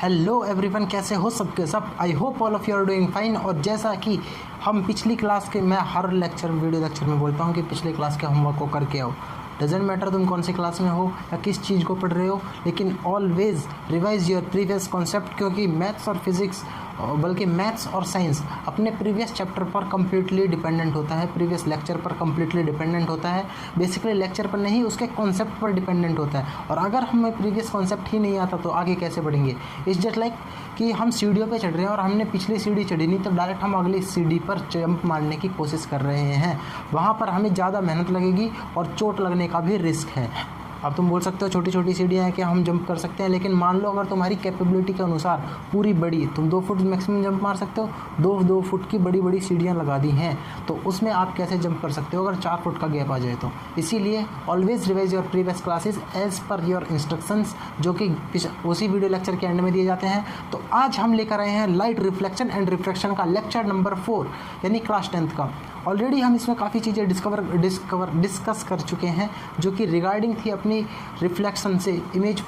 Hello everyone, कैसे हो सबके सब। I hope all of you are doing fine. और जैसा कि हम पिछली क्लास के, मैं हर वीडियो लेक्चर में बोलता हूँ कि पिछले क्लास के होमवर्क को करके आओ। डजेंट मैटर तुम कौन सी क्लास में हो या किस चीज़ को पढ़ रहे हो, लेकिन always revise your previous concept, क्योंकि मैथ्स और फिजिक्स, बल्कि मैथ्स और साइंस अपने प्रीवियस चैप्टर पर कम्प्लीटली डिपेंडेंट होता है, प्रीवियस लेक्चर पर कम्प्लीटली डिपेंडेंट होता है। बेसिकली लेक्चर पर नहीं, उसके कॉन्सेप्ट पर डिपेंडेंट होता है। और अगर हमें प्रीवियस कॉन्सेप्ट ही नहीं आता तो आगे कैसे बढ़ेंगे। इट्स जस्ट लाइक कि हम सीढ़ियों पे चढ़ रहे हैं और हमने पिछली सीढ़ी चढ़ी नहीं, तो डायरेक्ट हम अगली सीढ़ी पर जंप मारने की कोशिश कर रहे हैं। वहाँ पर हमें ज़्यादा मेहनत लगेगी और चोट लगने का भी रिस्क है। अब तुम बोल सकते हो छोटी छोटी सीढ़ियाँ हैं कि हम जंप कर सकते हैं, लेकिन मान लो अगर तुम्हारी कैपेबिलिटी के अनुसार पूरी बड़ी, तुम 2 फुट मैक्सिमम जंप मार सकते हो, 2 फुट की बड़ी बड़ी सीढ़ियाँ लगा दी हैं, तो उसमें आप कैसे जंप कर सकते हो अगर 4 फुट का गैप आ जाए तो। इसीलिए always revise your previous classes as per your instructions, जो कि उसी वीडियो लेक्चर के एंड में दिए जाते हैं। तो आज हम लेकर आए हैं लाइट रिफ्लेक्शन एंड रिफ्रैक्शन का लेक्चर नंबर 4, यानी क्लास 10th का। ऑलरेडी हम इसमें काफ़ी चीज़ें डिस्कस कर चुके हैं, जो कि रिगार्डिंग थी अपनी रिफ्लेक्शन से, image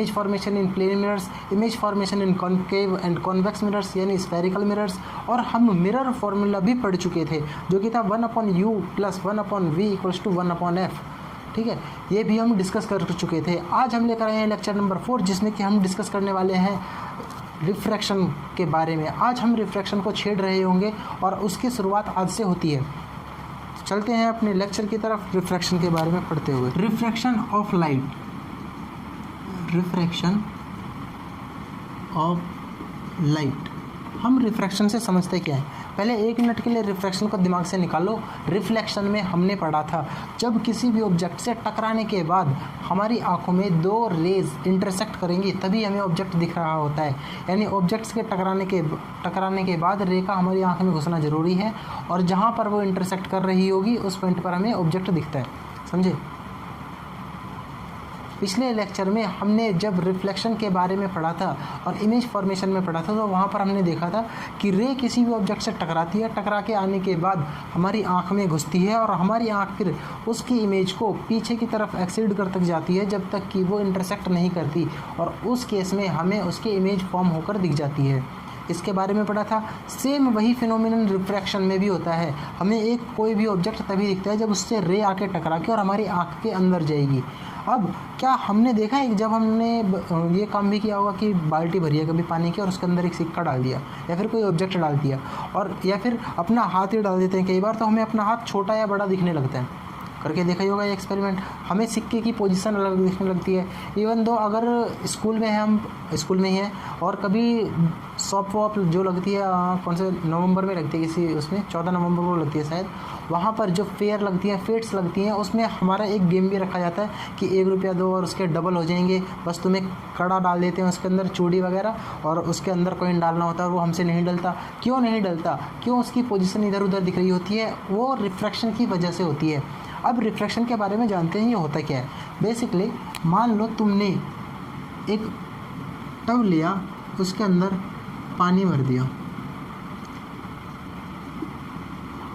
formation in plane mirrors, image formation in concave and convex mirrors यानी स्फेरिकल मिरर्स। और हम मिरर फॉर्मूला भी पढ़ चुके थे, जो कि था 1/u + 1/v = 1/f। ठीक है, ये भी हम डिस्कस कर चुके थे। आज हम लेकर आए हैं लेक्चर नंबर 4, जिसमें कि हम डिस्कस करने वाले हैं रिफ्रैक्शन के बारे में। आज हम रिफ्रैक्शन को छेड़ रहे होंगे और उसकी शुरुआत आज से होती है। चलते हैं अपने लेक्चर की तरफ रिफ्रैक्शन के बारे में पढ़ते हुए। Refraction of light, refraction of light. हम रिफ्रैक्शन से समझते क्या है। पहले 1 मिनट के लिए रिफ्रैक्शन को दिमाग से निकालो। रिफ्लेक्शन में हमने पढ़ा था, जब किसी भी ऑब्जेक्ट से टकराने के बाद हमारी आंखों में 2 रेज इंटरसेक्ट करेंगी, तभी हमें ऑब्जेक्ट दिख रहा होता है। यानी ऑब्जेक्ट्स के टकराने के बाद रे का हमारी आंख में घुसना ज़रूरी है, और जहाँ पर वो इंटरसेक्ट कर रही होगी उस पॉइंट पर हमें ऑब्जेक्ट दिखता है। समझे। पिछले लेक्चर में हमने जब रिफ्लेक्शन के बारे में पढ़ा था और इमेज फॉर्मेशन में पढ़ा था, तो वहाँ पर हमने देखा था कि रे किसी भी ऑब्जेक्ट से टकराती है, टकरा के आने के बाद हमारी आँख में घुसती है, और हमारी आँख फिर उसकी इमेज को पीछे की तरफ एक्सीड कर तक जाती है, जब तक कि वो इंटरसेक्ट नहीं करती, और उस केस में हमें उसकी इमेज फॉर्म होकर दिख जाती है। इसके बारे में पढ़ा था। सेम वही फिनोमिनन रिफ्रैक्शन में भी होता है। हमें कोई भी ऑब्जेक्ट तभी दिखता है जब उससे रे आके टकरा के और हमारी आँख के अंदर जाएगी। अब क्या हमने देखा है, जब हमने ये काम भी किया होगा कि बाल्टी भरी है कभी पानी की और उसके अंदर एक सिक्का डाल दिया, या फिर कोई ऑब्जेक्ट डाल दिया, और या फिर अपना हाथ ही डाल देते हैं कई बार, तो हमें अपना हाथ छोटा या बड़ा दिखने लगता है। करके देखा ही होगा ये एक्सपेरिमेंट। हमें सिक्के की पोजीशन अलग दिखने लगती है। इवन दो अगर स्कूल में है, हम स्कूल में ही हैं, और कभी सॉप वॉप जो लगती है, कौन से नवंबर में लगती है, किसी उसमें 14 नवंबर को लगती है शायद, वहाँ पर जो फेयर लगती हैं, फेट्स लगती हैं, उसमें हमारा एक गेम भी रखा जाता है कि 1 रुपया दो और उसके डबल हो जाएंगे। बस तुम्हें कड़ा डाल देते हैं उसके अंदर, चूड़ी वगैरह, और उसके अंदर कॉइन डालना होता है, और वो हमसे नहीं डलता। क्यों नहीं डलता? क्यों? उसकी पोजीशन इधर उधर दिख रही होती है, वो रिफ्रैक्शन की वजह से होती है। अब रिफ्रैक्शन के बारे में जानते हैं ये होता क्या है। बेसिकली मान लो तुमने एक टब लिया, उसके अंदर पानी भर दिया।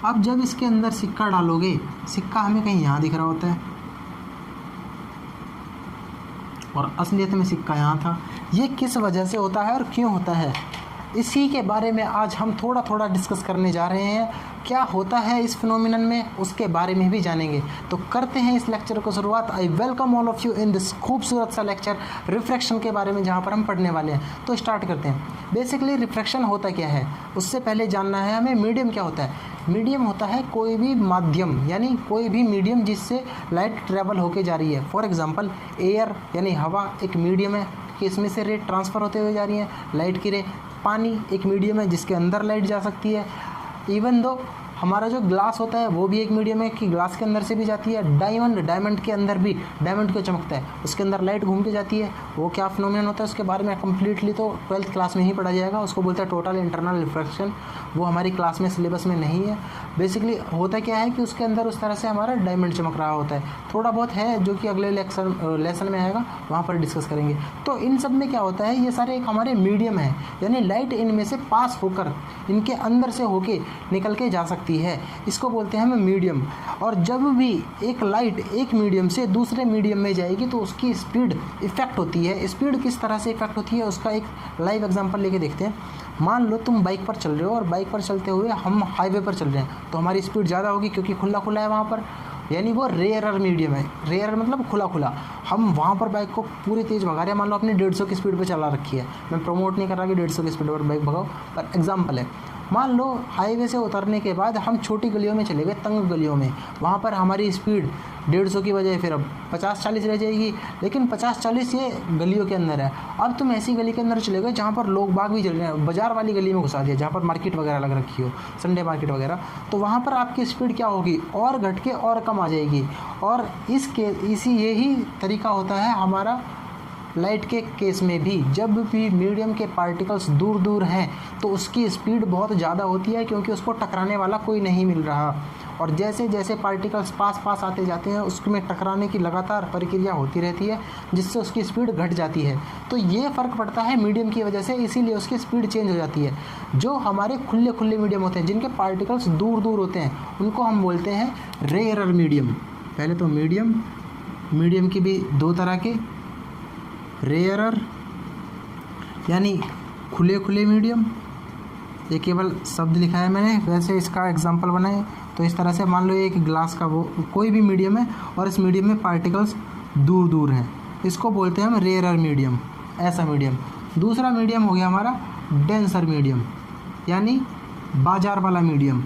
अब जब इसके अंदर सिक्का डालोगे, सिक्का हमें कहीं यहाँ दिख रहा होता है, और असलियत में सिक्का यहाँ था। ये किस वजह से होता है और क्यों होता है, इसी के बारे में आज हम थोड़ा थोड़ा डिस्कस करने जा रहे हैं। क्या होता है इस फिनोमिनन में, उसके बारे में भी जानेंगे। तो करते हैं इस लेक्चर को शुरुआत। I welcome all of you in this खूबसूरत सा लेक्चर रिफ्रैक्शन के बारे में, जहाँ पर हम पढ़ने वाले हैं। तो स्टार्ट करते हैं। बेसिकली रिफ्रैक्शन होता क्या है, उससे पहले जानना है हमें मीडियम क्या होता है। मीडियम होता है कोई भी माध्यम, यानी कोई भी मीडियम जिससे लाइट ट्रेवल होके जा रही है। फॉर एग्जांपल एयर यानी हवा एक मीडियम है कि इसमें से रे ट्रांसफ़र होते हुए जा रही हैं, लाइट की रे। पानी एक मीडियम है जिसके अंदर लाइट जा सकती है। इवन दो हमारा जो ग्लास होता है वो भी एक मीडियम है कि ग्लास के अंदर से भी जाती है। डायमंड के अंदर भी, डायमंड क्यों चमकता है, उसके अंदर लाइट घूम के जाती है। वो क्या फिनोमिनन होता है उसके बारे में कम्प्लीटली तो 12th क्लास में ही पढ़ा जाएगा। उसको बोलते हैं टोटल इंटरनल रिफ्रैक्शन। वो हमारी क्लास में सिलेबस में नहीं है। बेसिकली होता क्या है कि उसके अंदर उस तरह से हमारा डायमंड चमक रहा होता है। थोड़ा बहुत है जो कि अगले लेसन में आएगा, वहाँ पर डिस्कस करेंगे। तो इन सब में क्या होता है, ये सारे एक हमारे मीडियम है, यानी लाइट इनमें से पास होकर, इनके अंदर से होके निकल के जा सकती होती है, इसको बोलते हैं हम मीडियम। और जब भी एक लाइट एक मीडियम से दूसरे मीडियम में जाएगी तो उसकी स्पीड इफेक्ट होती है। स्पीड किस तरह से इफेक्ट होती है उसका एक लाइव एग्जांपल लेके देखते हैं। मान लो तुम बाइक पर चल रहे हो और बाइक पर चलते हुए हम हाईवे पर चल रहे हैं, तो हमारी स्पीड ज़्यादा होगी क्योंकि खुला खुला है वहाँ पर, यानी वो रेयरर मीडियम है। रेयर मतलब खुला खुला। हम वहाँ पर बाइक को पूरी तेज़ भगा रहे हैं, मान लो अपनी 150 की स्पीड पे चला रखी है। मैं प्रमोट नहीं कर रहा कि 150 की स्पीड पर बाइक भगाओ, पर एग्जांपल है। मान लो हाईवे से उतरने के बाद हम छोटी गलियों में चले गए, तंग गलियों में, वहाँ पर हमारी स्पीड 150 की बजाय फिर अब 50-40 रह जाएगी। लेकिन 50-40 ये गलियों के अंदर है। अब तुम ऐसी गली के अंदर चले गए जहाँ पर लोग बाग भी चल रहे हैं, बाजार वाली गली में घुसा दिया जहाँ पर मार्केट वगैरह लग रखी हो, संडे मार्केट वगैरह, तो वहाँ पर आपकी स्पीड क्या होगी, और घट के और कम आ जाएगी। और यही तरीका होता है हमारा लाइट के केस में भी। जब भी मीडियम के पार्टिकल्स दूर दूर हैं तो उसकी स्पीड बहुत ज़्यादा होती है क्योंकि उसको टकराने वाला कोई नहीं मिल रहा। और जैसे जैसे पार्टिकल्स पास पास आते जाते हैं उसमें टकराने की लगातार प्रक्रिया होती रहती है जिससे उसकी स्पीड घट जाती है। तो ये फ़र्क पड़ता है मीडियम की वजह से, इसीलिए उसकी स्पीड चेंज हो जाती है। जो हमारे खुले खुले मीडियम होते हैं जिनके पार्टिकल्स दूर दूर होते हैं उनको हम बोलते हैं रेयरर मीडियम। पहले तो मीडियम की भी दो तरह के, रेयरर यानी खुले खुले मीडियम, ये केवल शब्द लिखा है मैंने, वैसे इसका एग्जांपल बनाए तो इस तरह से मान लो एक ग्लास का वो कोई भी मीडियम है और इस मीडियम में पार्टिकल्स दूर दूर हैं, इसको बोलते हैं हम रेयरर मीडियम, ऐसा मीडियम। दूसरा मीडियम हो गया हमारा डेंसर मीडियम, यानी बाजार वाला मीडियम,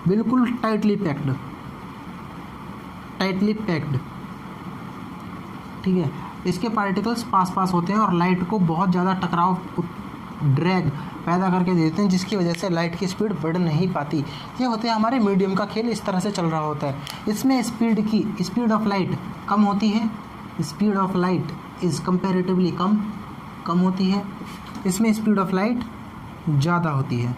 बिल्कुल टाइटली पैक्ड, ठीक है। इसके पार्टिकल्स पास पास होते हैं और लाइट को बहुत ज़्यादा टकराव, ड्रैग पैदा करके देते हैं जिसकी वजह से लाइट की स्पीड बढ़ नहीं पाती। ये होते हैं हमारे मीडियम का खेल, इस तरह से चल रहा होता है। इसमें स्पीड ऑफ लाइट कम होती है, speed of light is comparatively कम होती है। इसमें स्पीड ऑफ लाइट ज़्यादा होती है।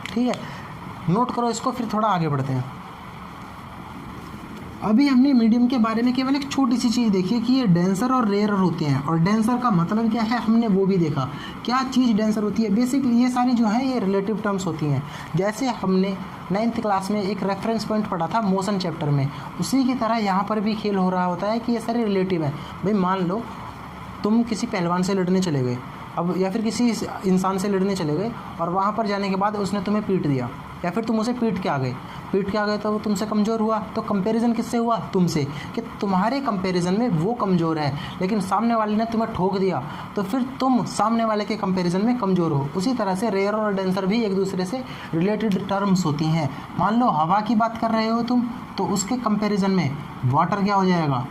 ठीक है, नोट करो इसको, फिर थोड़ा आगे बढ़ते हैं। अभी हमने मीडियम के बारे में केवल एक छोटी सी चीज़ देखी है कि ये डेंसर और रेयरर होते हैं, और डेंसर का मतलब क्या है हमने वो भी देखा। क्या चीज़ डेंसर होती है, बेसिकली ये सारी जो है ये रिलेटिव टर्म्स होती हैं। जैसे हमने 9th क्लास में एक रेफरेंस पॉइंट पढ़ा था मोशन चैप्टर में, उसी की तरह यहाँ पर भी खेल हो रहा होता है कि ये सारे रिलेटिव हैं। भाई मान लो तुम किसी पहलवान से लड़ने चले गए, अब या फिर किसी इंसान से लड़ने चले गए और वहाँ पर जाने के बाद उसने तुम्हें पीट दिया, या फिर तुम उसे पीट के आ गए तो वो तुमसे कमज़ोर हुआ। तो कंपैरिजन किससे हुआ, तुमसे, कि तुम्हारे कंपैरिजन में वो कमज़ोर है, लेकिन सामने वाले ने तुम्हें ठोक दिया तो फिर तुम सामने वाले के कंपैरिजन में कमज़ोर हो। उसी तरह से रेयर और डेंसर भी एक दूसरे से रिलेटेड टर्म्स होती हैं। मान लो हवा की बात कर रहे हो तुम, तो उसके कंपैरिजन में वाटर क्या हो जाएगा,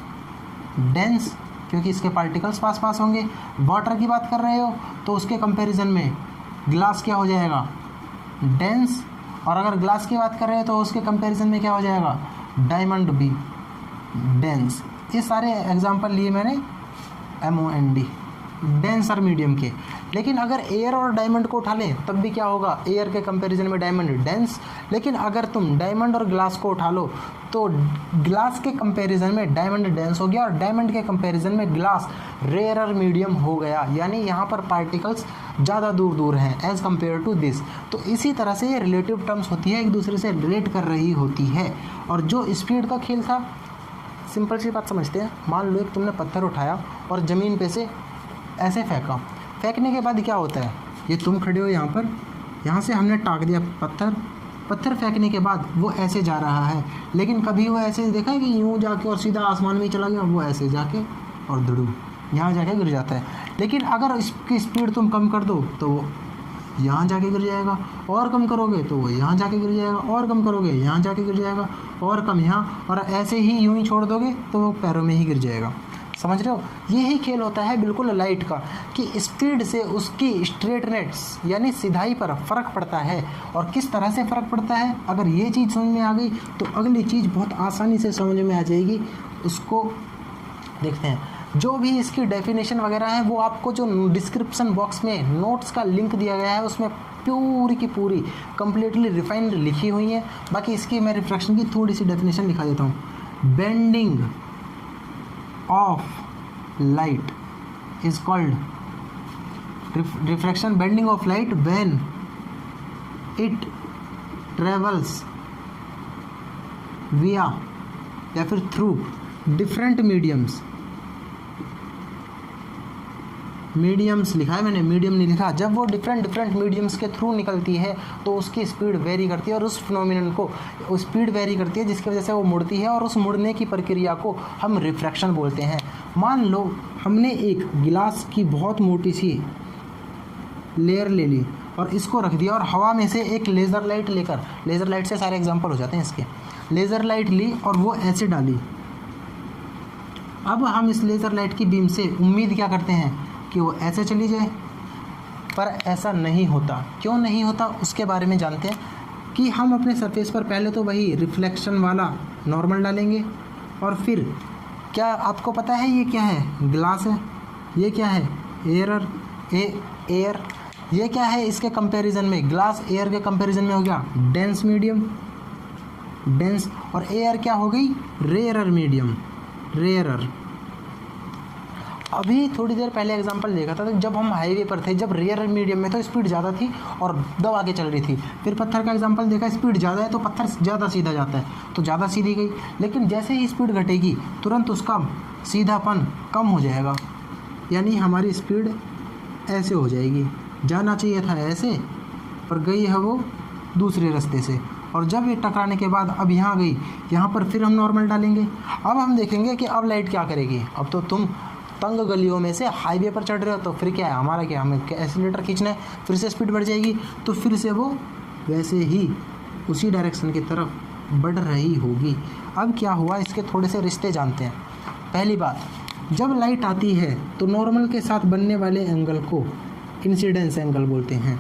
डेंस, क्योंकि इसके पार्टिकल्स पास पास होंगे। वाटर की बात कर रहे हो तो उसके कंपैरिजन में ग्लास क्या हो जाएगा, डेंस, और अगर ग्लास की बात कर रहे हो तो उसके कंपैरिजन में क्या हो जाएगा, डायमंड भी डेंस। ये सारे एग्जांपल लिए मैंने MOND, डेंसर मीडियम के। लेकिन अगर एयर और डायमंड को उठा लें तब भी क्या होगा, एयर के कंपैरिजन में डायमंड डेंस। लेकिन अगर तुम डायमंड और ग्लास को उठा लो तो ग्लास के कंपैरिजन में डायमंड डेंस हो गया और डायमंड के कंपैरिजन में ग्लास रेयरर मीडियम हो गया, यानी यहाँ पर पार्टिकल्स ज़्यादा दूर दूर हैं एज़ कम्पेयर टू दिस। तो इसी तरह से ये रिलेटिव टर्म्स होती है, एक दूसरे से रिलेट कर रही होती है। और जो स्पीड का खेल था, सिंपल सी बात समझते हैं। मान लो एक तुमने पत्थर उठाया और ज़मीन पे से ऐसे फेंकने के बाद क्या होता है, ये तुम खड़े हो यहाँ पर, यहाँ से हमने टाँक दिया पत्थर फेंकने के बाद वो ऐसे जा रहा है। लेकिन कभी वो ऐसे देखा है कि यूँ जाके और सीधा आसमान में ही चला गया, वो ऐसे जाके और धड़ू यहाँ जाके गिर जाता है। लेकिन अगर इसकी स्पीड तुम कम कर दो तो वो यहाँ जाके गिर जाएगा, और कम करोगे तो वो यहाँ जाके गिर जाएगा, और कम करोगे यहाँ जाके गिर जाएगा, और कम यहाँ, और ऐसे ही यूँ ही छोड़ दोगे तो वो पैरों में ही गिर जाएगा। समझ रहे हो, यही खेल होता है बिल्कुल लाइट का, कि स्पीड से उसकी स्ट्रेटनेस यानी सिधाई पर फ़र्क पड़ता है। और किस तरह से फ़र्क पड़ता है, अगर ये चीज़ समझ में आ गई तो अगली चीज़ बहुत आसानी से समझ में आ जाएगी। उसको देखते हैं। जो भी इसकी डेफिनेशन वगैरह है वो आपको जो डिस्क्रिप्शन बॉक्स में नोट्स का लिंक दिया गया है उसमें पूरी की पूरी कंप्लीटली रिफाइंड लिखी हुई है। बाकी इसकी मैं रिफ्रैक्शन की थोड़ी सी डेफिनेशन लिखा देता हूँ। Bending of light is called refraction, bending of light when it travels विया या फिर थ्रू डिफरेंट मीडियम्स लिखा है मैंने, मीडियम नहीं लिखा। जब वो डिफरेंट मीडियम्स के थ्रू निकलती है तो उसकी स्पीड वेरी करती है, और उस फिनोमिनन को स्पीड वेरी करती है जिसकी वजह से वो मुड़ती है, और उस मुड़ने की प्रक्रिया को हम रिफ्रैक्शन बोलते हैं। मान लो हमने एक गिलास की बहुत मोटी सी लेयर ले ली और इसको रख दिया, और हवा में से एक लेज़र लाइट लेकर, लेज़र लाइट से सारे एग्जांपल हो जाते हैं इसके, लेज़र लाइट ली और वो ऐसे डाली। अब हम इस लेज़र लाइट की बीम से उम्मीद क्या करते हैं कि वो ऐसे चली जाए, पर ऐसा नहीं होता। क्यों नहीं होता उसके बारे में जानते हैं कि हम अपने सरफेस पर पहले तो वही रिफ्लेक्शन वाला नॉर्मल डालेंगे, और फिर क्या आपको पता है ये क्या है? ग्लास है। ये क्या है? एयर। ये क्या है इसके कंपैरिजन में? ग्लास एयर के कंपैरिजन में हो गया डेंस मीडियम, डेंस, और एयर क्या हो गई? Rarer medium, rarer. अभी थोड़ी देर पहले एग्जांपल देखा था, तो जब हम हाईवे पर थे, जब रेयर मीडियम में तो स्पीड ज़्यादा थी और दबा के चल रही थी। फिर पत्थर का एग्जांपल देखा, स्पीड ज़्यादा है तो पत्थर ज़्यादा सीधा जाता है, तो ज़्यादा सीधी गई। लेकिन जैसे ही स्पीड घटेगी तुरंत उसका सीधापन कम हो जाएगा, यानी हमारी स्पीड ऐसे हो जाएगी। जाना चाहिए था ऐसे, पर गई है वो दूसरे रास्ते से, और जब ये टकराने के बाद अब यहाँ गई, यहाँ पर फिर हम नॉर्मल डालेंगे। अब हम देखेंगे कि अब लाइट क्या करेगी। अब तो तुम तंग गलियों में से हाईवे पर चढ़ रहे हो, तो फिर क्या है हमारा, क्या हमें एक्सीलरेटर खींचना है, फिर से स्पीड बढ़ जाएगी, तो फिर से वो वैसे ही उसी डायरेक्शन की तरफ बढ़ रही होगी। अब क्या हुआ, इसके थोड़े से रिश्ते जानते हैं। पहली बात, जब लाइट आती है तो नॉर्मल के साथ बनने वाले एंगल को इंसिडेंस एंगल बोलते हैं,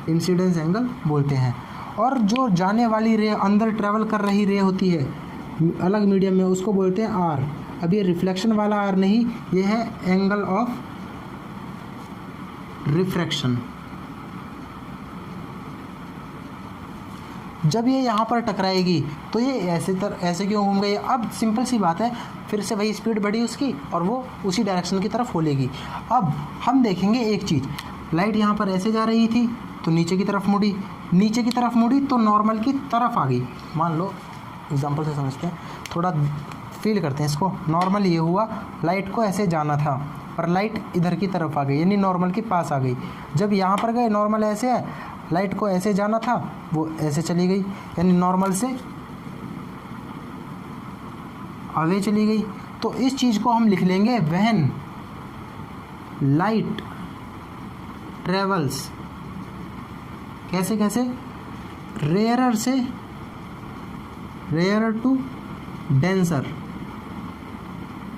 इंसिडेंस एंगल बोलते हैं। और जो जाने वाली रे, अंदर ट्रैवल कर रही रे होती है अलग मीडियम में, उसको बोलते हैं आर। अब ये रिफ्लेक्शन वाला आर नहीं, ये है एंगल ऑफ रिफ्रैक्शन। जब ये यहाँ पर टकराएगी तो ये ऐसे क्यों घूम गई? अब सिंपल सी बात है, फिर से वही स्पीड बढ़ी उसकी और वो उसी डायरेक्शन की तरफ होलेगी। अब हम देखेंगे एक चीज़, लाइट यहाँ पर ऐसे जा रही थी तो नीचे की तरफ मुड़ी, नीचे की तरफ मुड़ी तो नॉर्मल की तरफ आ गई। मान लो एग्जांपल से समझते हैं, थोड़ा फील करते हैं इसको। नॉर्मल ये हुआ, लाइट को ऐसे जाना था पर लाइट इधर की तरफ आ गई, यानी नॉर्मल के पास आ गई। जब यहाँ पर गए, नॉर्मल ऐसे है, लाइट को ऐसे जाना था, वो ऐसे चली गई, यानी नॉर्मल से अवे चली गई। तो इस चीज़ को हम लिख लेंगे व्हेन लाइट ट्रेवल्स, कैसे कैसे, रेयरर से रेयरर टू डेंसर,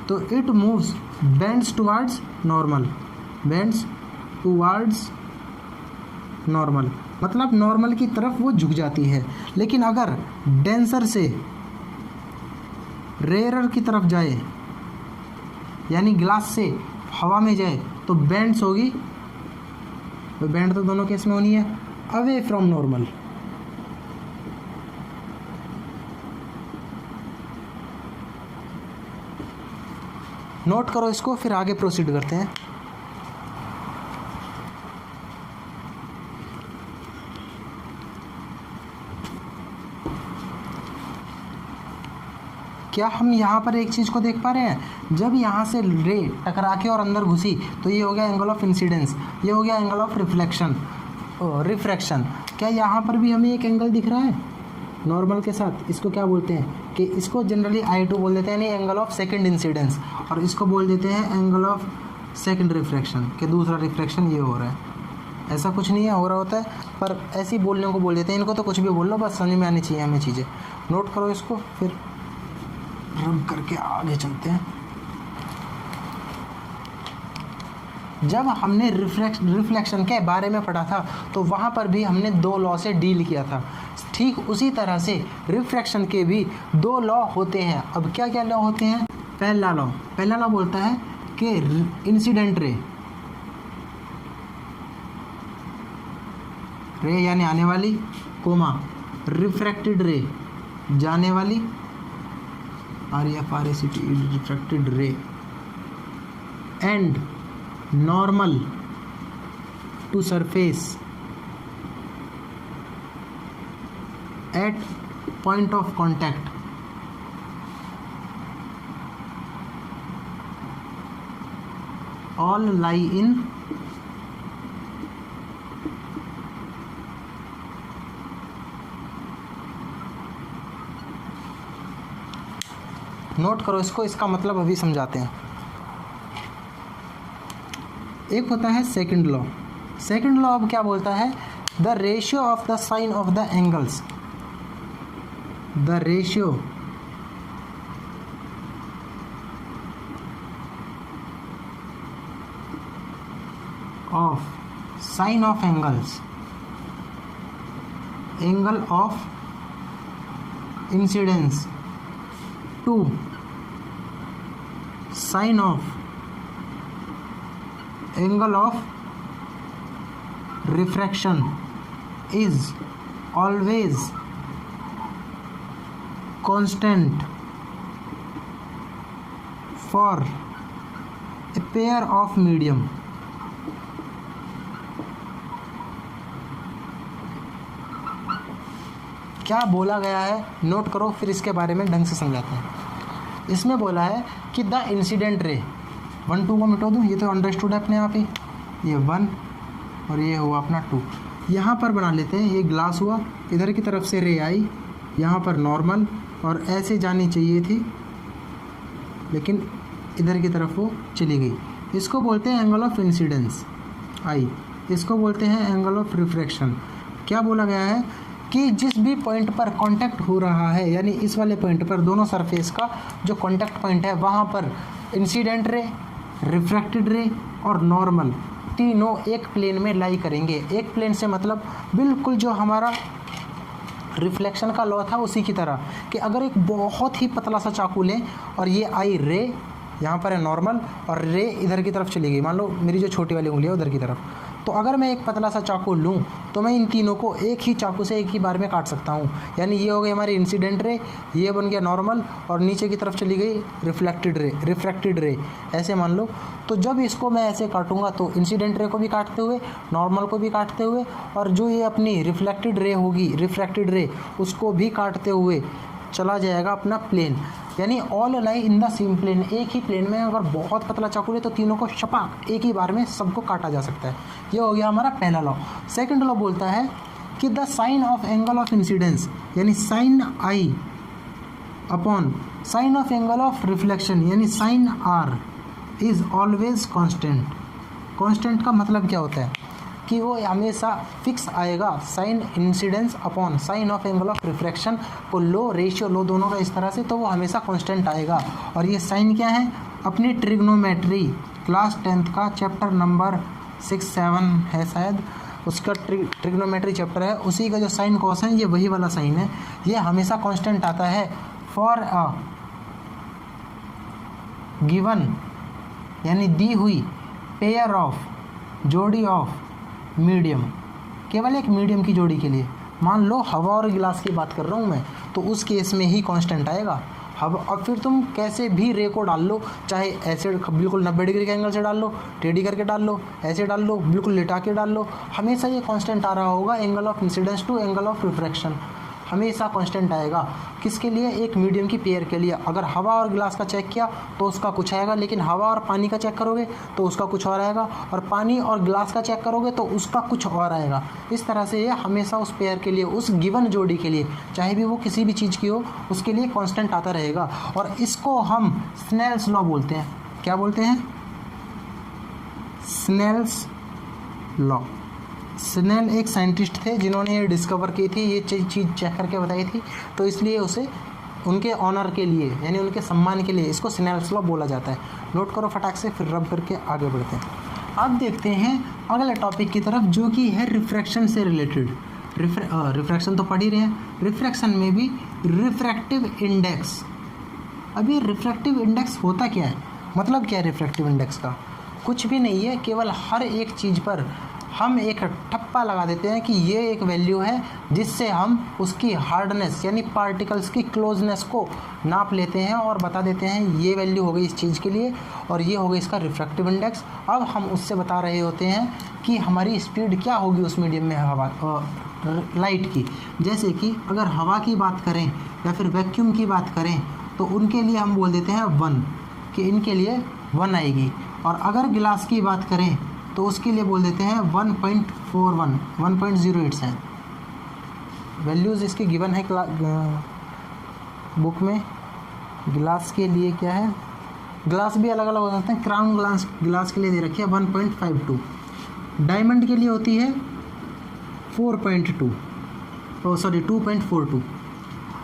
तो it moves bends towards normal, bends towards normal, मतलब नॉर्मल की तरफ वो झुक जाती है। लेकिन अगर डेंसर से रेयरर की तरफ जाए, यानी ग्लास से हवा में जाए, तो बेंड्स होगी, तो बेंड तो दोनों केस में होनी है, अवे फ्रॉम नॉर्मल। नोट करो इसको, फिर आगे प्रोसीड करते हैं। क्या हम यहाँ पर एक चीज़ को देख पा रहे हैं? जब यहाँ से रे टकरा के और अंदर घुसी तो ये हो गया एंगल ऑफ इंसिडेंस, ये हो गया एंगल ऑफ रिफ्रैक्शन। क्या यहाँ पर भी हमें एक एंगल दिख रहा है नॉर्मल के साथ? इसको क्या बोलते हैं कि इसको जनरली I2 बोल देते हैं, यानी एंगल ऑफ सेकंड इंसिडेंस, और इसको बोल देते हैं एंगल ऑफ सेकंड रिफ्रैक्शन, कि दूसरा रिफ्रैक्शन ये हो रहा है। ऐसा कुछ नहीं है, हो रहा होता है, पर ऐसे ही बोलने को बोल देते हैं। इनको तो कुछ भी बोल लो, बस समझ में आनी चाहिए हमें चीज़ें। नोट करो इसको, फिर रब करके आगे चलते हैं। जब हमने रिफ्लेक्शन के बारे में पढ़ा था तो वहाँ पर भी हमने 2 लॉ से डील किया था। ठीक उसी तरह से रिफ्रैक्शन के भी 2 लॉ होते हैं। अब क्या क्या लॉ होते हैं? पहला लॉ बोलता है कि इंसिडेंट रे यानी आने वाली, कोमा रिफ्रैक्टेड रे जाने वाली, RFRACT refracted ray and normal to surface at point of contact all lie in note करो इसको, इसका मतलब अभी समझाते हैं। एक होता है सेकंड लॉ। सेकंड लॉ अब क्या बोलता है? The ratio of the sine of the angles, the ratio of sine of angles, angle of incidence to sine of angle of refraction is always constant for a pair of medium. क्या बोला गया है note करो, फिर इसके बारे में ढंग से समझाते हैं। इसमें बोला है कि द इंसिडेंट रे, 1 2 को मिटा दूँ, ये तो अंडरस्टूड है अपने आप ही, ये 1 और ये हुआ अपना 2। यहाँ पर बना लेते हैं, ये ग्लास हुआ, इधर की तरफ से रे आई, यहाँ पर नॉर्मल और ऐसे जानी चाहिए थी लेकिन इधर की तरफ वो चली गई। इसको बोलते हैं एंगल ऑफ इंसिडेंस आई, इसको बोलते हैं एंगल ऑफ रिफ्रैक्शन। क्या बोला गया है कि जिस भी पॉइंट पर कांटेक्ट हो रहा है, यानी इस वाले पॉइंट पर दोनों सरफेस का जो कांटेक्ट पॉइंट है वहाँ पर इंसिडेंट रे, रिफ्रैक्टेड रे और नॉर्मल तीनों एक प्लेन में लाई करेंगे। एक प्लेन से मतलब बिल्कुल जो हमारा रिफ्लेक्शन का लॉ था उसी की तरह, कि अगर एक बहुत ही पतला सा चाकू लें और ये आई रे, यहाँ पर है नॉर्मल और रे इधर की तरफ चली गई, मान लो मेरी जो छोटी वाली उंगली है उधर की तरफ, तो अगर मैं एक पतला सा चाकू लूँ तो मैं इन तीनों को एक ही चाकू से एक ही बार में काट सकता हूँ। यानी ये हो गई हमारी इंसिडेंट रे, ये बन गया नॉर्मल और नीचे की तरफ चली गई रिफ्रैक्टेड रे, ऐसे मान लो। तो जब इसको मैं ऐसे काटूंगा तो इंसिडेंट रे को भी काटते हुए, नॉर्मल को भी काटते हुए, और जो ये अपनी रिफ्लेक्टेड रे होगी, रिफ्रैक्टेड रे, उसको भी काटते हुए चला जाएगा अपना प्लेन। यानी all lie in the same plane, एक ही प्लेन में अगर बहुत पतला चाकू ले तो तीनों को छपाक एक ही बार में सबको काटा जा सकता है। ये हो गया हमारा पहला लॉ। सेकंड लॉ बोलता है कि the sine of angle of incidence, यानी sine I upon sine of angle of reflection, यानी sine R is always constant. Constant का मतलब क्या होता है कि वो हमेशा फिक्स आएगा। Sine incidence upon sine of angle of refraction को लो, रेशियो लो दोनों का इस तरह से, तो वो हमेशा कांस्टेंट आएगा। और ये साइन क्या है? अपनी ट्रिग्नोमेट्री क्लास 10th का चैप्टर नंबर 6-7 है शायद, उसका ट्रिग्नोमेट्री चैप्टर है, उसी का जो साइन कॉस है ये वही वाला साइन है। ये हमेशा कांस्टेंट आता है फॉर अ गिवन, यानी दी हुई पेयर ऑफ, जोड़ी ऑफ मीडियम, केवल एक मीडियम की जोड़ी के लिए। मान लो हवा और गिलास की बात कर रहा हूँ मैं, तो उस केस में ही कांस्टेंट आएगा। अब फिर तुम कैसे भी रे को डाल लो, चाहे ऐसे बिल्कुल 90 डिग्री के एंगल से डाल लो, टेढ़ी करके डाल लो, ऐसे डाल लो, बिल्कुल लिटा के डाल लो, हमेशा ये कांस्टेंट आ रहा होगा। Angle of incidence to angle of refraction हमेशा कांस्टेंट आएगा। किसके लिए? एक मीडियम की पेयर के लिए। अगर हवा और गिलास का चेक किया तो उसका कुछ आएगा, लेकिन हवा और पानी का चेक करोगे तो उसका कुछ और आएगा, और पानी और गिलास का चेक करोगे तो उसका कुछ और आएगा। इस तरह से ये हमेशा उस पेयर के लिए, उस गिवन जोड़ी के लिए, चाहे भी वो किसी भी चीज़ की हो, उसके लिए कांस्टेंट आता रहेगा। और इसको हम स्नेल्स लॉ बोलते हैं। क्या बोलते हैं? Snell's law. स्नेल एक साइंटिस्ट थे जिन्होंने ये डिस्कवर की थी, ये चीज़ चेक करके बताई थी, तो इसलिए उसे उनके ऑनर के लिए, यानी उनके सम्मान के लिए इसको स्नेल्स लॉ बोला जाता है। नोट करो फटाक से, फिर रब करके आगे बढ़ते हैं। अब देखते हैं अगले टॉपिक की तरफ, जो कि है रिफ्रैक्शन से रिलेटेड। रिफ्रैक्शन तो पढ़ ही रहे हैं, रिफ्रैक्शन में भी रिफ्रैक्टिव इंडेक्स। अब ये रिफ्रैक्टिव इंडेक्स होता क्या है, मतलब क्या है रिफ्रैक्टिव इंडेक्स का? कुछ भी नहीं है, केवल हर एक चीज़ पर हम एक ठप्पा लगा देते हैं कि ये एक वैल्यू है, जिससे हम उसकी हार्डनेस यानी पार्टिकल्स की क्लोजनेस को नाप लेते हैं और बता देते हैं ये वैल्यू हो गई इस चीज़ के लिए और ये हो गई इसका रिफ्रैक्टिव इंडेक्स। अब हम उससे बता रहे होते हैं कि हमारी स्पीड क्या होगी उस मीडियम में हवा लाइट की। जैसे कि अगर हवा की बात करें या फिर वैक्यूम की बात करें तो उनके लिए हम बोल देते हैं 1, कि इनके लिए 1 आएगी। और अगर गिलास की बात करें तो उसके लिए बोल देते हैं 1.41, 1.08 है वैल्यूज़ इसकी गिवन है बुक में। गिलास के लिए क्या है, ग्लास भी अलग अलग हो सकते हैं। क्राउन गिलास के लिए दे रखी है 1.52, डायमंड के लिए होती है 2.42।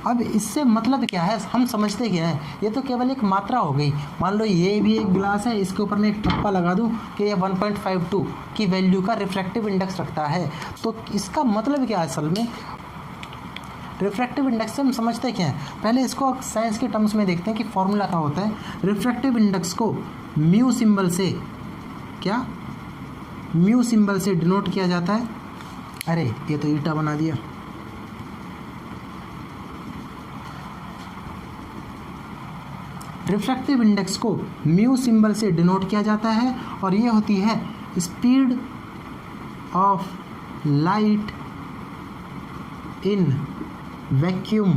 अब इससे मतलब क्या है, हम समझते क्या है, ये तो केवल एक मात्रा हो गई। मान लो ये भी एक गिलास है, इसके ऊपर मैं एक ठप्पा लगा दूं कि ये 1.52 की वैल्यू का रिफ्रैक्टिव इंडेक्स रखता है। तो इसका मतलब क्या है, असल में रिफ्रैक्टिव इंडेक्स से हम समझते क्या है, पहले इसको साइंस के टर्म्स में देखते हैं कि फॉर्मूला क्या होता है। रिफ्रैक्टिव इंडेक्स को म्यू सिंबल से डिनोट किया जाता है। अरे ये तो ईटा बना दिया। रिफ्रैक्टिव इंडेक्स को म्यू सिंबल से डिनोट किया जाता है और ये होती है speed of light in vacuum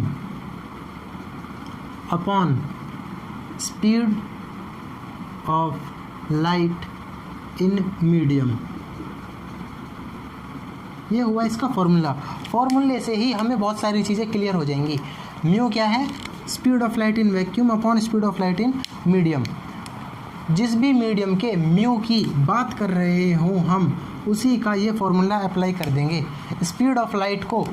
upon speed of light in medium. ये हुआ इसका फॉर्मूले से ही हमें बहुत सारी चीज़ें क्लियर हो जाएंगी। म्यू क्या है, speed of light in vacuum upon speed of light in medium. जिस भी मीडियम के म्यू की बात कर रहे हों हम, उसी का ये फॉर्मूला अप्लाई कर देंगे। स्पीड ऑफ लाइट को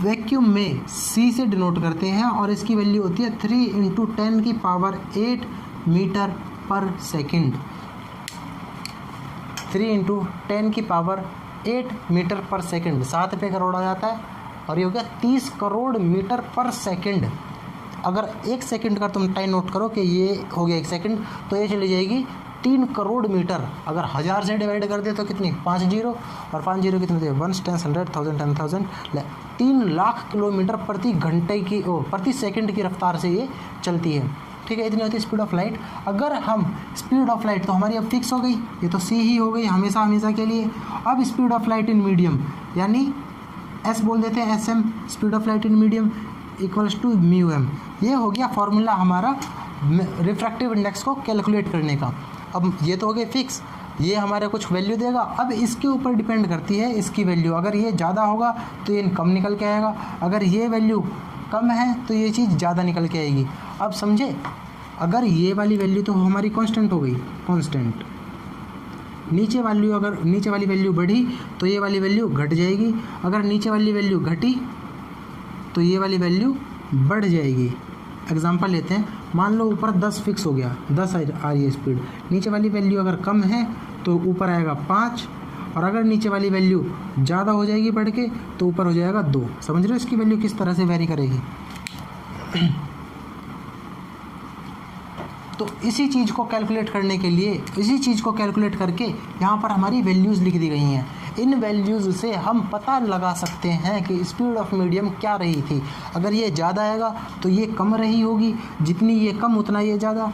वैक्यूम में c से डिनोट करते हैं और इसकी वैल्यू होती है 3 × 10⁸ मीटर पर सेकेंड। 3 × 10⁸ मीटर पर सेकेंड 7 रुपये करोड़ आ जाता है और ये हो गया 30 करोड़ मीटर पर सेकेंड। अगर 1 सेकंड का तुम टाइम नोट करो कि ये हो गया 1 सेकंड, तो ये चली जाएगी 3 करोड़ मीटर। अगर 1000 से डिवाइड कर दे तो कितनी, 5 जीरो, और 5 जीरो कितने थे, 1 10 100 1000 10,000, 3 लाख किलोमीटर प्रति घंटे की प्रति सेकंड की रफ्तार से ये चलती है। ठीक है, इतनी होती है स्पीड ऑफ लाइट। अगर हम स्पीड ऑफ लाइट तो हमारी अब फिक्स हो गई, ये तो सी ही हो गई हमेशा के लिए। अब speed of light in medium यानी एस बोल देते हैं, S M, speed of light in medium equals to mu M. ये हो गया फॉर्मूला हमारा रिफ्रैक्टिव इंडेक्स को कैलकुलेट करने का। अब ये तो हो गया फिक्स, ये हमारे कुछ वैल्यू देगा। अब इसके ऊपर डिपेंड करती है इसकी वैल्यू। अगर ये ज़्यादा होगा तो ये कम निकल के आएगा, अगर ये वैल्यू कम है तो ये चीज़ ज़्यादा निकल के आएगी। अब समझे, अगर ये वाली वैल्यू तो हमारी कांस्टेंट हो गई, कांस्टेंट। नीचे वाली वैल्यू बढ़ी तो ये वाली वैल्यू घट जाएगी, अगर नीचे वाली वैल्यू घटी तो ये वाली वैल्यू बढ़ जाएगी। एग्जांपल लेते हैं, मान लो ऊपर 10 फिक्स हो गया, 10 आ रही है स्पीड, नीचे वाली वैल्यू अगर कम है तो ऊपर आएगा 5, और अगर नीचे वाली वैल्यू ज़्यादा हो जाएगी बढ़ के तो ऊपर हो जाएगा 2। समझ रहे हो इसकी वैल्यू किस तरह से वेरी करेगी। तो इसी चीज़ को कैलकुलेट करने के लिए, इसी चीज़ को कैलकुलेट करके यहाँ पर हमारी वैल्यूज़ लिख दी गई हैं। इन वैल्यूज़ से हम पता लगा सकते हैं कि स्पीड ऑफ मीडियम क्या रही थी। अगर ये ज़्यादा आएगा तो ये कम रही होगी, जितनी ये कम उतना ये ज़्यादा,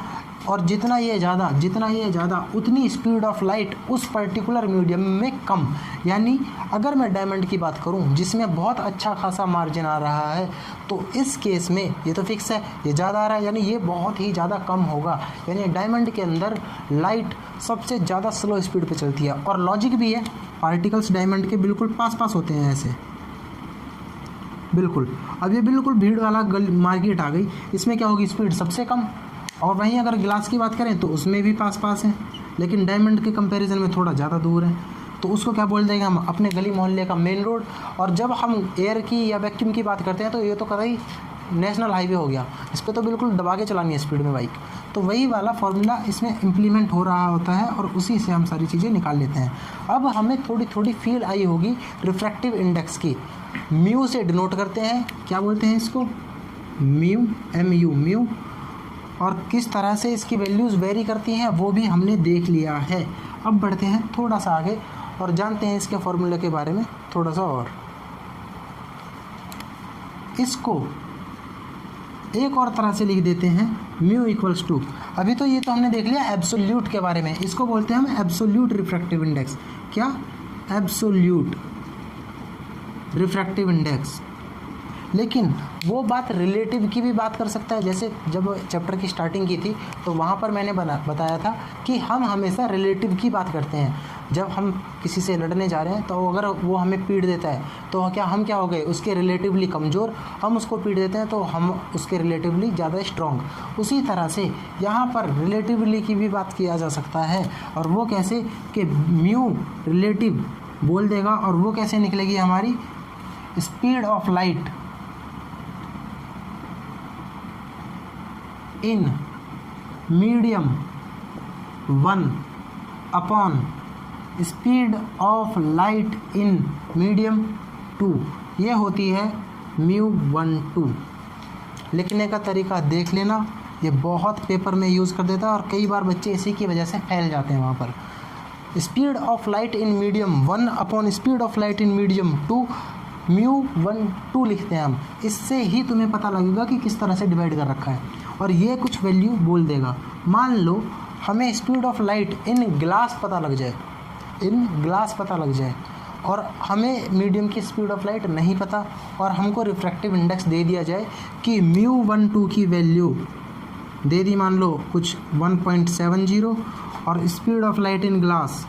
और जितना ये ज़्यादा उतनी स्पीड ऑफ लाइट उस पर्टिकुलर मीडियम में कम। यानी अगर मैं डायमंड की बात करूं जिसमें बहुत अच्छा खासा मार्जिन आ रहा है, तो इस केस में ये तो फिक्स है, ये ज़्यादा आ रहा है यानी ये बहुत ही ज़्यादा कम होगा। यानी डायमंड के अंदर लाइट सबसे ज़्यादा स्लो स्पीड पे चलती है। और लॉजिक भी है, पार्टिकल्स डायमंड के बिल्कुल पास होते हैं ऐसे, बिल्कुल। अब ये बिल्कुल भीड़ वाला मार्केट आ गई, इसमें क्या होगी, स्पीड सबसे कम। और वहीं अगर गिलास की बात करें तो उसमें भी पास है, लेकिन डायमंड के कंपैरिजन में थोड़ा ज़्यादा दूर है। तो उसको क्या बोल देंगे हम, अपने गली मोहल्ले का मेन रोड। और जब हम एयर की या वैक्यूम की बात करते हैं तो ये तो कतई नेशनल हाईवे हो गया, इस पर तो बिल्कुल दबा के चलानी है स्पीड में बाइक। तो वही वाला फॉर्मूला इसमें इम्प्लीमेंट हो रहा होता है और उसी से हम सारी चीज़ें निकाल लेते हैं। अब हमें थोड़ी फील आई होगी रिफ्रैक्टिव इंडेक्स की। म्यू से डिनोट करते हैं, क्या बोलते हैं इसको, म्यू, MU, म्यू। और किस तरह से इसकी वैल्यूज़ वेरी करती हैं वो भी हमने देख लिया है। अब बढ़ते हैं थोड़ा सा आगे और जानते हैं इसके फॉर्मूले के बारे में थोड़ा सा और। इसको एक और तरह से लिख देते हैं म्यू इक्वल्स टू, अभी तो ये तो हमने देख लिया एब्सोल्यूट के बारे में, इसको बोलते हैं हम एब्सोल्यूट रिफ्रैक्टिव इंडेक्स। क्या? Absolute refractive index. लेकिन वो बात रिलेटिव की भी बात कर सकता है। जैसे जब चैप्टर की स्टार्टिंग की थी तो वहाँ पर मैंने बताया था कि हम हमेशा रिलेटिव की बात करते हैं। जब हम किसी से लड़ने जा रहे हैं तो अगर वो हमें पीट देता है तो हम क्या हो गए, उसके रिलेटिवली कमज़ोर। हम उसको पीट देते हैं तो हम उसके रिलेटिवली ज़्यादा स्ट्रॉन्ग। उसी तरह से यहाँ पर रिलेटिवली की भी बात किया जा सकता है। और वो कैसे कि म्यू रिलेटिव बोल देगा और वो कैसे निकलेगी हमारी speed of light in medium 1 upon speed of light in medium 2, ये होती है म्यू 1/2। लिखने का तरीका देख लेना, ये बहुत पेपर में यूज़ कर देता है और कई बार बच्चे इसी की वजह से फैल जाते हैं वहाँ पर। Speed of light in medium 1 upon speed of light in medium 2, mu 1/2 लिखते हैं हम। इससे ही तुम्हें पता लगेगा कि किस तरह से डिवाइड कर रखा है। और ये कुछ वैल्यू बोल देगा। मान लो हमें speed of light in glass पता लग जाए, और हमें मीडियम की स्पीड ऑफ लाइट नहीं पता, और हमको रिफ्रैक्टिव इंडेक्स दे दिया जाए कि म्यू 1/2 की वैल्यू दे दी, मान लो कुछ 1.70, और speed of light in glass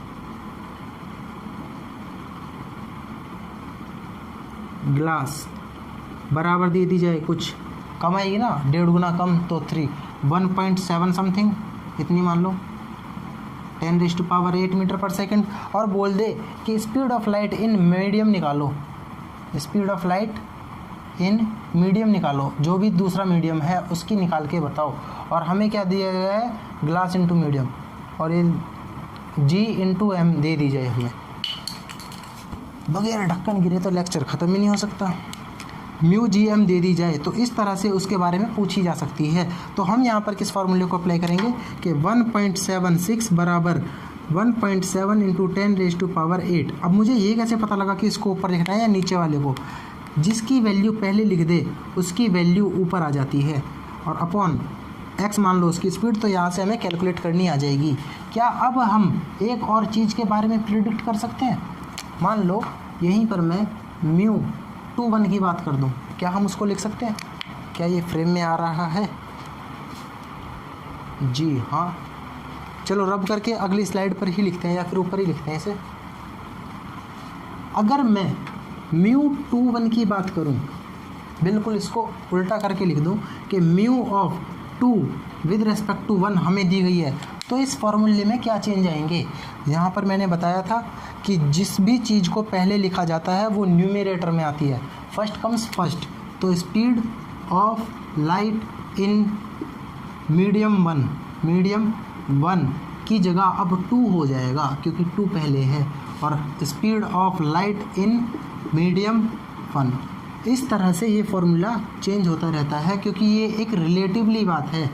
बराबर दे दी जाए, कुछ कम आएगी ना, 1.5 गुना कम तो 1.7 समथिंग, इतनी मान लो 10⁸ मीटर पर सेकंड, और बोल दे कि speed of light in medium निकालो, speed of light in medium निकालो, जो भी दूसरा मीडियम है उसकी निकाल के बताओ। और हमें क्या दिया गया है, ग्लास इंटू मीडियम, और ये G इंटू M दे दी जाए हमें। बगैर ढक्कन गिरे तो लेक्चर ख़त्म ही नहीं हो सकता। म्यू GM दे दी जाए तो इस तरह से उसके बारे में पूछी जा सकती है। तो हम यहाँ पर किस फार्मूले को अप्लाई करेंगे कि 1.76 बराबर 1.7 इंटू 10⁸8। अब मुझे ये कैसे पता लगा कि इसको ऊपर लिखना है या नीचे वाले को? जिसकी वैल्यू पहले लिख दे उसकी वैल्यू ऊपर आ जाती है, और अपॉन x मान लो उसकी स्पीड, तो यहाँ से हमें कैलकुलेट करनी आ जाएगी। क्या अब हम एक और चीज़ के बारे में प्रिडिक्ट कर सकते हैं? मान लो यहीं पर मैं म्यू 2/1 की बात कर दूं, क्या हम उसको लिख सकते हैं? क्या ये फ्रेम में आ रहा है? जी हाँ, चलो रब करके अगली स्लाइड पर ही लिखते हैं या फिर ऊपर ही लिखते हैं इसे। अगर मैं म्यू 2/1 की बात करूं, बिल्कुल इसको उल्टा करके लिख दूं कि mu of 2 with respect to 1 हमें दी गई है, तो इस फॉर्मूले में क्या चेंज आएंगे? यहाँ पर मैंने बताया था कि जिस भी चीज़ को पहले लिखा जाता है वो न्यूमरेटर में आती है, फर्स्ट कम्स फर्स्ट। तो speed of light in medium 1 की जगह अब 2 हो जाएगा क्योंकि 2 पहले है, और speed of light in medium 1। इस तरह से ये फॉर्मूला चेंज होता रहता है क्योंकि ये एक रिलेटिवली बात है,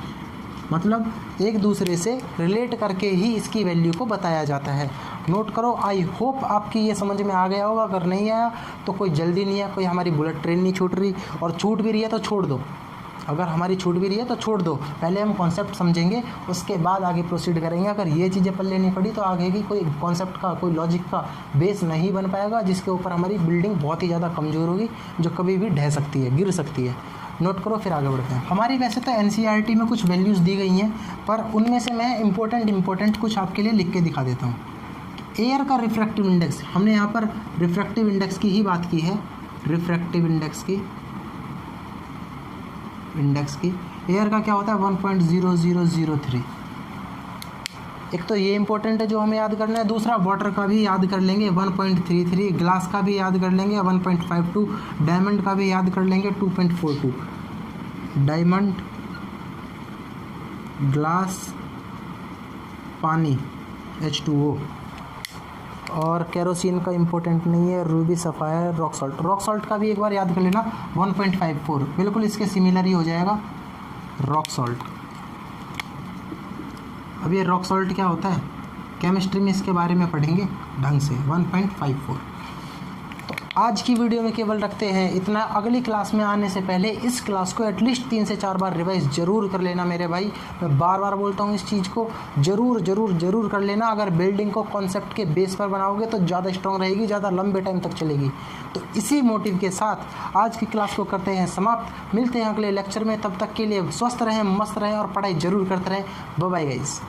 मतलब एक दूसरे से रिलेट करके ही इसकी वैल्यू को बताया जाता है। नोट करो। आई होप आपकी ये समझ में आ गया होगा। अगर नहीं आया तो कोई जल्दी नहीं है, कोई हमारी बुलेट ट्रेन नहीं छूट रही, और छूट भी रही है तो छोड़ दो। अगर हमारी छूट भी रही है तो छोड़ दो, पहले हम कॉन्सेप्ट समझेंगे उसके बाद आगे प्रोसीड करेंगे। अगर ये चीज़ें पल्ले नहीं पड़ी तो आगे की कोई कॉन्सेप्ट का, कोई लॉजिक का बेस नहीं बन पाएगा, जिसके ऊपर हमारी बिल्डिंग बहुत ही ज़्यादा कमज़ोर होगी, जो कभी भी ढह सकती है, गिर सकती है। नोट करो, फिर आगे बढ़ते हैं। हमारी वैसे तो NCERT में कुछ वैल्यूज़ दी गई हैं, पर उनमें से मैं इम्पोर्टेंट कुछ आपके लिए लिख के दिखा देता हूँ। एयर का रिफ्रैक्टिव इंडेक्स, हमने यहाँ पर रिफ्रैक्टिव इंडेक्स की ही बात की है, रिफ्रैक्टिव इंडेक्स की एयर का क्या होता है 1.0003। एक तो ये इंपॉर्टेंट है जो हमें याद करना है, दूसरा वाटर का भी याद कर लेंगे 1.33, ग्लास का भी याद कर लेंगे 1.52, डायमंड का भी याद कर लेंगे 2.42। डायमंड, ग्लास, पानी H2O, और केरोसिन का इम्पोर्टेंट नहीं है, रूबी, सफ़ायर, रॉक सॉल्ट का भी एक बार याद कर लेना 1.54, बिल्कुल इसके सिमिलर ही हो जाएगा रॉक सॉल्ट। अब ये रॉक सॉल्ट क्या होता है, केमिस्ट्री में इसके बारे में पढ़ेंगे। ढंग से 1.54। तो आज की वीडियो में केवल रखते हैं इतना। अगली क्लास में आने से पहले इस क्लास को एटलीस्ट 3 से 4 बार रिवाइज जरूर कर लेना मेरे भाई। मैं बार बार बोलता हूँ इस चीज़ को, जरूर जरूर जरूर कर लेना। अगर बिल्डिंग को कॉन्सेप्ट के बेस पर बनाओगे तो ज़्यादा स्ट्रॉन्ग रहेगी, ज़्यादा लंबे टाइम तक चलेगी। तो इसी मोटिव के साथ आज की क्लास को करते हैं समाप्त। मिलते हैं अगले लेक्चर में, तब तक के लिए स्वस्थ रहें, मस्त रहें और पढ़ाई जरूर करते रहें। Bye bye guys.